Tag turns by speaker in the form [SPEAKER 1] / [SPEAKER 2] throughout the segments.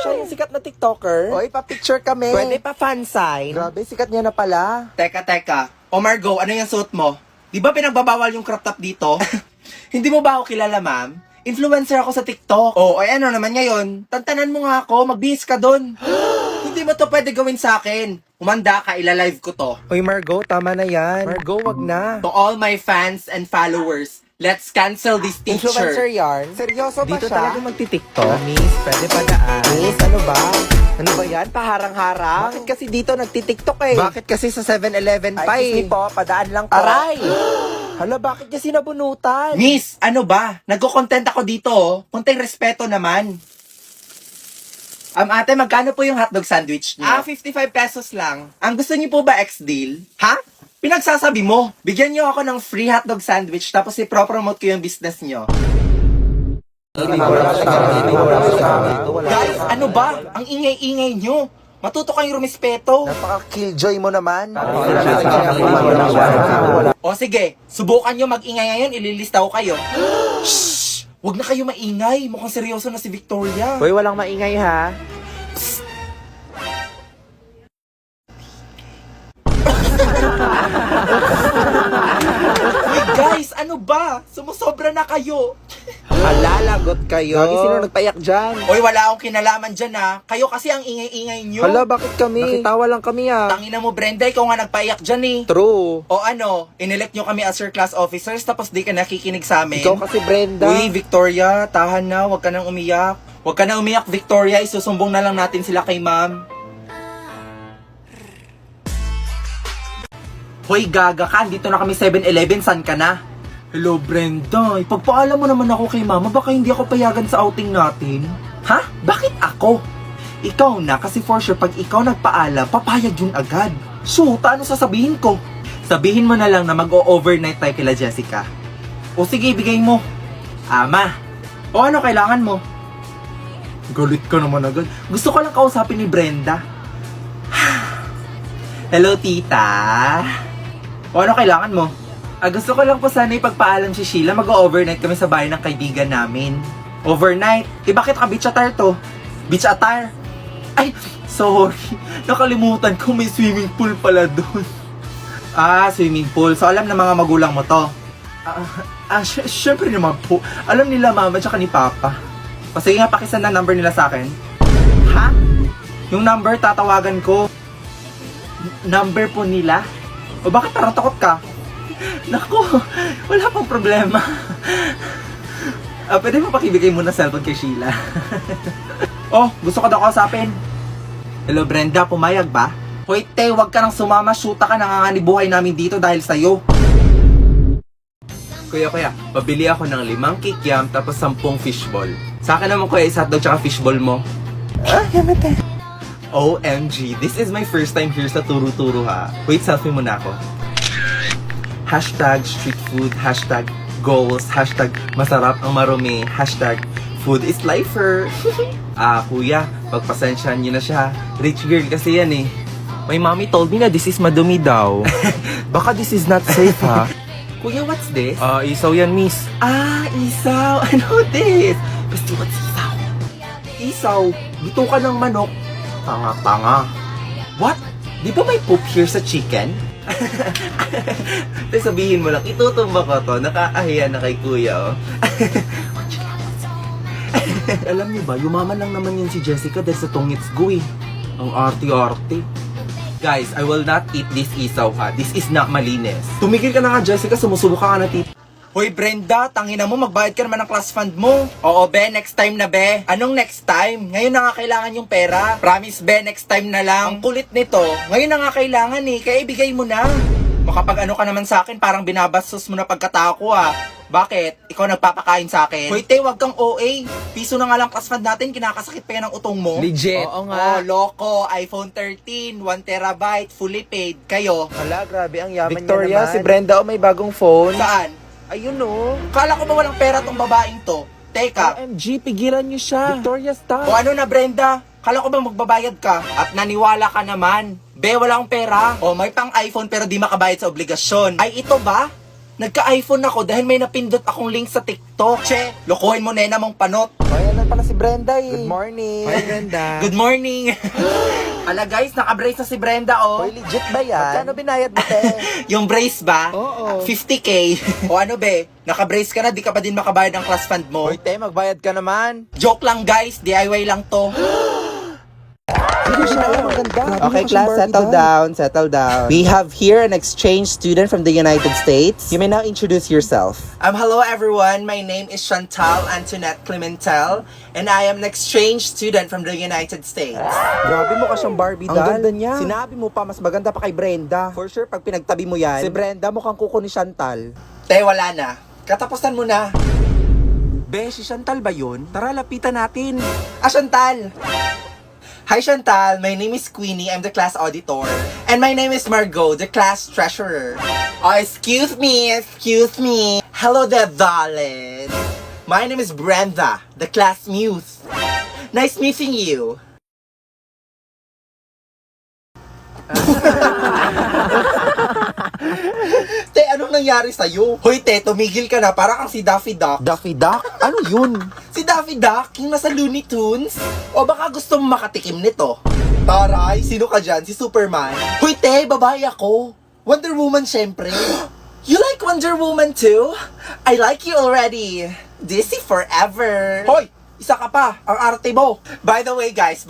[SPEAKER 1] siya yung sikat na TikToker?
[SPEAKER 2] Oy, pa-picture kami.
[SPEAKER 1] Pwede pa fan sign?
[SPEAKER 2] Grabe, sikat niya na pala.
[SPEAKER 3] Teka. O Margo, ano yung suot mo? Di ba pinagbabawal yung crop top dito? Hindi mo ba ako kilala, ma'am? Influencer ako sa TikTok. Oh, ay ano naman ngayon? Tantanan mo nga ako, magbihis ka dun. Hindi mo to pwede gawin sa akin. Humanda ka, ilalive ko to.
[SPEAKER 2] Oy, Margo, tama na yan.
[SPEAKER 1] Margo, wag na.
[SPEAKER 3] To all my fans and followers, let's cancel this
[SPEAKER 2] Influencer
[SPEAKER 3] teacher.
[SPEAKER 2] yarn? Seryoso ba
[SPEAKER 1] Dito
[SPEAKER 2] siya?
[SPEAKER 1] talaga magti-TikTok? Miss, pwede pa daan.
[SPEAKER 2] Miss, ano ba?
[SPEAKER 1] Ano ba yan? Paharang-harang?
[SPEAKER 2] Bakit kasi dito nagti-tiktok eh?
[SPEAKER 3] Bakit kasi sa 7-Eleven pa
[SPEAKER 2] Ay, excuse me
[SPEAKER 3] eh?
[SPEAKER 2] po, padaan lang po.
[SPEAKER 1] Aray!
[SPEAKER 2] Hala, bakit niya sinabunutan?
[SPEAKER 3] Miss, ano ba? Nagko-content ako dito, oh. Kunting respeto naman. Ate, magkano po yung hotdog sandwich niyo? 55 pesos lang. Ang gusto niyo po ba ex-deal? Ha? Pinagsasabi mo. Bigyan niyo ako ng free hotdog sandwich tapos i-promote ko yung business niyo. Guys, ano ba? Ang ingay-ingay niyo. Matuto kayong rumispeto.
[SPEAKER 2] Napaka-killjoy mo naman.
[SPEAKER 3] O sige, subukan nyo mag-ingay ngayon, ililista ko kayo. Shh! Huwag na kayo maingay. Mukhang seryoso na si Victoria.
[SPEAKER 1] Hoy, walang maingay ha.
[SPEAKER 3] Uy guys, ano ba? Sumusobra na kayo.
[SPEAKER 1] Alalagot kayo.
[SPEAKER 2] Lagi sino nagpayak dyan?
[SPEAKER 3] Oy, wala akong kinalaman dyan ha. Kayo kasi ang ingay-ingay nyo.
[SPEAKER 2] Hala, bakit kami? Nakitawa lang kami ah.
[SPEAKER 3] Tangina mo Brenda, ikaw nga nagpaiyak dyan eh.
[SPEAKER 2] True.
[SPEAKER 3] O ano, inelect nyo kami as your class officers tapos di ka nakikinig sa amin.
[SPEAKER 2] Ikaw kasi Brenda.
[SPEAKER 3] Uy, Victoria, tahan na. Huwag ka nang umiyak. Huwag ka nang umiyak, Victoria. Isusumbong na lang natin sila kay ma'am. Hoy, gaga ka. Dito na kami 7-Eleven. San ka na? Hello, Brenda. Ipagpaalam mo naman ako kay mama. Baka hindi ako payagan sa outing natin. Ha? Bakit ako? Ikaw na. Kasi for sure, pag ikaw nagpaalam, papayag yun agad. So, ano sasabihin ko? Sabihin mo na lang na mag-o-overnight tayo kila Jessica. O sige, ibigay mo. Ama. O ano kailangan mo? Galit ka naman agad. Gusto ko lang kausapin ni Brenda. Hello, tita. O ano kailangan mo? Gusto ko lang po sana ipagpaalam si Sheila. Mag-overnight kami sa bahay ng kaibigan namin. Overnight? Bakit ka beach attire to? Beach attire? Ay, sorry. Nakalimutan ko may swimming pool pala doon. Swimming pool. So alam na mga magulang mo to? Syempre naman po. Alam nila mama tsaka ni papa. O sige nga, pakisan na number nila sa akin. Ha? Yung number, tatawagan ko. Number po nila? O bakit parang takot ka? Naku, wala pang problema. Pwede mo pakibigay muna cellphone kay Sheila. Gusto ko daw kausapin. Hello Brenda, pumayag ba? Hoy te, wag ka nang sumama. Shoota ka, nanganganibuhay namin dito dahil sa'yo. Kuya, pabili ako ng 5 kikiam tapos 10 fishball. Sa akin naman kuya, isa hotdog tsaka fishball mo.
[SPEAKER 2] Yamete.
[SPEAKER 3] OMG, this is my first time here sa Turu-Turu ha. Wait, selfie muna ako. Hashtag street food, hashtag goals, hashtag masarap ang marumi, hashtag food is lifer. Kuya, pagpasensyahan niyo na siya. Rich girl kasi yan eh.
[SPEAKER 1] My mommy told me na this is madumi daw. Baka this is not safe ha.
[SPEAKER 3] Kuya, what's this?
[SPEAKER 1] Isaw yan, miss.
[SPEAKER 3] Isaw. Ano this? Basti, what's isaw? Isaw, luto ka ng manok. Tanga-tanga. What? Di ba may poop here sa chicken? Sabihin mo lang, itutumba ko to. Nakakahiya na kay kuya, oh. Alam niyo ba, yumaman lang naman yun si Jessica dahil sa tongits go eh. Ang arty-arty. Guys, I will not eat this isaw ha. This is not malinis. Tumigil ka na nga Jessica, sumusubukan ka na tita. Hoy Brenda, tangina mo, magbayad ka naman ng class fund mo. Oo be, next time na be. Anong next time? Ngayon na nga kailangan yung pera. Promise be, next time na lang. Ang kulit nito, ngayon na nga kailangan eh, kaya ibigay mo na. Makapag ano ka naman sa akin, parang binabastos mo na pagkatao ko ah. Bakit? Ikaw nagpapakain sa akin? Hoy te, wag kang OA. Piso na nga lang class fund natin, kinakasakit pa yan ang utong mo.
[SPEAKER 1] Legit.
[SPEAKER 3] Oo nga. Loko, iPhone 13, 1 terabyte, fully paid. Kayo?
[SPEAKER 2] Hala, grabe ang yaman
[SPEAKER 1] Victoria,
[SPEAKER 2] niya naman.
[SPEAKER 1] si Brenda may bagong phone.
[SPEAKER 3] Saan?
[SPEAKER 2] Ayun oh.
[SPEAKER 3] Kala ko ba walang pera tong babaeng to? Teka.
[SPEAKER 1] OMG, pigilan niyo siya. Victoria, stop.
[SPEAKER 3] O ano na Brenda? Kala ko ba magbabayad ka? At naniwala ka naman. Be, wala akong pera. O may pang iPhone pero di makabayad sa obligasyon. Ay ito ba? Nagka-iPhone ako dahil may napindot akong link sa TikTok. Che, lokohin mo na mong panot.
[SPEAKER 2] Ay, yan pala si Brenda eh.
[SPEAKER 1] Good morning.
[SPEAKER 2] Hi, Brenda.
[SPEAKER 3] Good morning. Ala guys, naka-brace na si Brenda oh.
[SPEAKER 2] Hoy, legit ba yan? Magkano binayad mo, te?
[SPEAKER 3] Yung brace ba?
[SPEAKER 2] Oo.
[SPEAKER 3] 50k. O ano be, naka-brace ka na, di ka pa din makabayad ng class fund mo.
[SPEAKER 2] Hoy, te, magbayad ka naman.
[SPEAKER 3] Joke lang guys, DIY lang to.
[SPEAKER 2] Okay, class, settle down. We have here an exchange student from the United States. You may now introduce yourself.
[SPEAKER 3] Hello everyone, my name is Chantal Antoinette Clementel and I am an exchange student from the United States.
[SPEAKER 2] Grabe mo ka siyang Barbie
[SPEAKER 1] Ang
[SPEAKER 2] doll.
[SPEAKER 1] ganda niya.
[SPEAKER 2] Sinabi mo pa, mas maganda pa kay Brenda. For sure, pag pinagtabi mo yan, si Brenda mukhang kuko ni Chantal.
[SPEAKER 3] Te, wala na. Katapusan mo na.
[SPEAKER 1] Be, si Chantal ba yun? Tara, lapitan natin.
[SPEAKER 3] Chantal! Hi Chantal, my name is Queenie, I'm the class auditor. And my name is Margot, the class treasurer. Oh, excuse me. Hello there, darling. My name is Brenda, the class muse. Nice meeting you. Te, anong nangyari sa'yo? Hoy, te, tumigil ka na. Parang kang si Daffy Duck.
[SPEAKER 2] Daffy Duck? Ano yun?
[SPEAKER 3] Si Daffy Duck, yung nasa Looney Tunes? O baka gusto mo makatikim nito? Taray, sino ka dyan? Si Superman? Hoy, te, babae ako. Wonder Woman, syempre. You like Wonder Woman too? I like you already. DC forever. Hoy! Isa ka pa, ang arte mo. By the way, guys,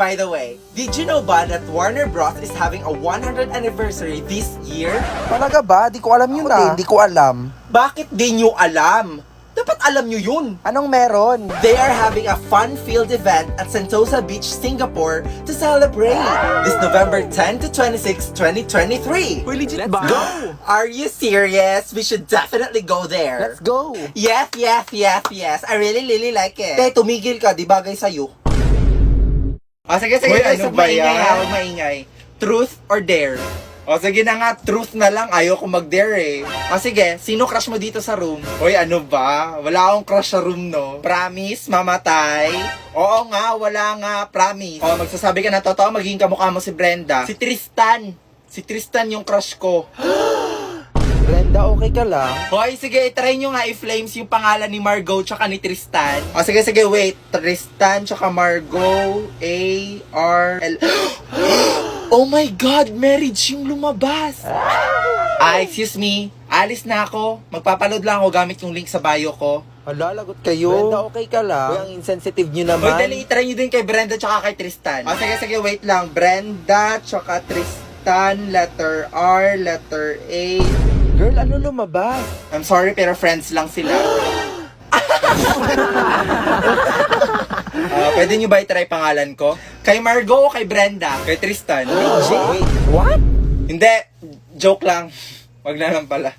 [SPEAKER 3] did you know ba that Warner Bros. Is having a 100th anniversary this year?
[SPEAKER 2] Talaga ba? Di ko alam yun
[SPEAKER 1] Ako
[SPEAKER 2] Hindi ko alam.
[SPEAKER 3] Bakit di nyo alam? Dapat alam nyo yun.
[SPEAKER 2] Anong meron?
[SPEAKER 3] They are having a fun-filled event at Sentosa Beach, Singapore to celebrate this November 10 to 26, 2023.
[SPEAKER 1] Uy, legit
[SPEAKER 2] Let's
[SPEAKER 1] ba?
[SPEAKER 2] go!
[SPEAKER 3] Are you serious? We should definitely go there.
[SPEAKER 2] Let's go!
[SPEAKER 3] Yes. I really like it. Te, tumigil ka, di bagay sa'yo. Sige,
[SPEAKER 1] Uy,
[SPEAKER 3] guys,
[SPEAKER 1] ano
[SPEAKER 3] huwag
[SPEAKER 1] ba
[SPEAKER 3] maingay
[SPEAKER 1] yan?
[SPEAKER 3] ha, huwag maingay. Truth or dare? Sige na nga, truth na lang, ayoko mag-dare eh. Sige, sino crush mo dito sa room? Hoy, ano ba? Wala akong crush sa room, no? Promise, mamatay? Oo nga, wala nga, promise. Magsasabi ka na totoo, magiging kamukha mo si Brenda. Si Tristan. Si Tristan yung crush ko.
[SPEAKER 2] Brenda, okay ka lang?
[SPEAKER 3] Hoy, sige, try nyo nga i-flames yung pangalan ni Margot tsaka ni Tristan. Sige, wait. Tristan tsaka Margot, A-R-L... Oh my God, marriage yung lumabas. Excuse me. Alis na ako. Magpapaload lang ako gamit yung link sa bio ko.
[SPEAKER 2] Hala, lagot kayo. Brenda, okay ka lang? Uy, ang insensitive nyo naman.
[SPEAKER 3] Hoy, dali, try nyo din kay Brenda tsaka kay Tristan. Sige, wait lang. Brenda tsaka Tristan, letter R, letter A.
[SPEAKER 2] Girl, ano lumabas?
[SPEAKER 3] I'm sorry, pero friends lang sila. Pwede nyo ba i-try pangalan ko? Kay Margot o kay Brenda? Kay Tristan?
[SPEAKER 2] Wait, what?
[SPEAKER 3] Hindi, joke lang. Wag na lang pala.